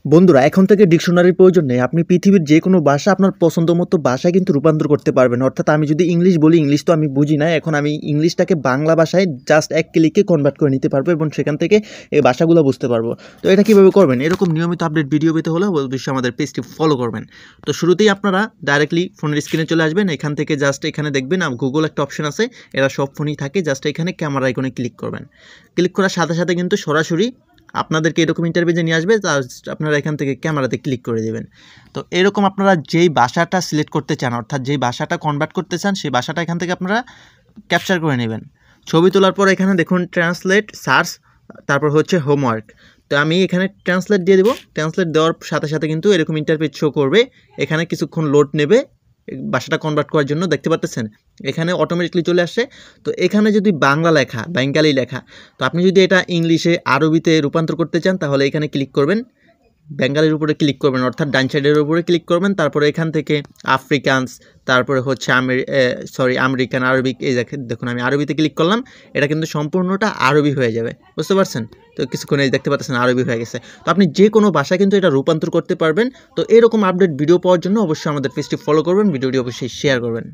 বন্ধুরা এখন থেকে ডিকশনারির প্রয়োজন নেই। আপনি পৃথিবীর যে কোনো ভাষা আপনার পছন্দ মতো ভাষায় কিন্তু রূপান্তর করতে পারবেন। অর্থাৎ আমি যদি ইংলিশ বলি, ইংলিশ তো আমি বুঝি না, এখন আমি ইংলিশটাকে বাংলা ভাষায় জাস্ট এক ক্লিকে কনভার্ট করে নিতে পারবো এবং সেখান থেকে এই ভাষাগুলো বুঝতে পারবো। তো এটা কীভাবে করবেন? এরকম নিয়মিত আপডেট ভিডিও পেতে হলে অবশ্যই আমাদের পেজটি ফলো করবেন। তো শুরুতেই আপনারা ডাইরেক্টলি ফোনের স্ক্রিনে চলে আসবেন। এখান থেকে জাস্ট এখানে দেখবেন গুগল একটা অপশন আছে, এরা সব ফোনই থাকে। জাস্ট এখানে ক্যামেরা আইকনে ক্লিক করবেন। ক্লিক করার সাথে সাথে কিন্তু সরাসরি আপনাদেরকে এরকম ইন্টারভিউতে নিয়ে আসবে। আপনারা এখান থেকে ক্যামেরাতে ক্লিক করে দেবেন। তো এরকম আপনারা যেই ভাষাটা সিলেক্ট করতে চান, অর্থাৎ যেই ভাষাটা কনভার্ট করতে চান, সেই ভাষাটা এখান থেকে আপনারা ক্যাপচার করে নেবেন। ছবি তোলার পর এখানে দেখুন ট্রান্সলেট, সার্চ, তারপর হচ্ছে হোমওয়ার্ক। তো আমি এখানে ট্রান্সলেট দিয়ে দেবো। ট্রান্সলেট দেওয়ার সাথে সাথে কিন্তু এরকম ইন্টারভিউ শো করবে। এখানে কিছুক্ষণ লোড নেবে ভাষাটা কনভার্ট করার জন্য, দেখতে পাচ্ছেন এখানে অটোমেটিকলি চলে আসছে। তো এখানে যদি বাংলা লেখা, বেঙ্গালি লেখা, তো আপনি যদি এটা ইংলিশে আরবিতে রূপান্তর করতে চান তাহলে এখানে ক্লিক করবেন, বেঙ্গালির উপরে ক্লিক করবেন, অর্থাৎ ডান সাইডের উপরে ক্লিক করবেন। তারপরে এখান থেকে আফ্রিকানস, তারপরে হচ্ছে আমেরিকান, আরবিক, এই দেখুন আমি আরবিতে ক্লিক করলাম, এটা কিন্তু সম্পূর্ণটা আরবি হয়ে যাবে, বুঝতে পারছেন? তো কিছুক্ষণ এই দেখতে পাচ্ছেন আরবি হয়ে গেছে। তো আপনি যে কোনো ভাষায় কিন্তু এটা রূপান্তর করতে পারবেন। তো এরকম আপডেট ভিডিও পাওয়ার জন্য অবশ্যই আমাদের পেজটি ফলো করবেন, ভিডিওটি অবশ্যই শেয়ার করবেন।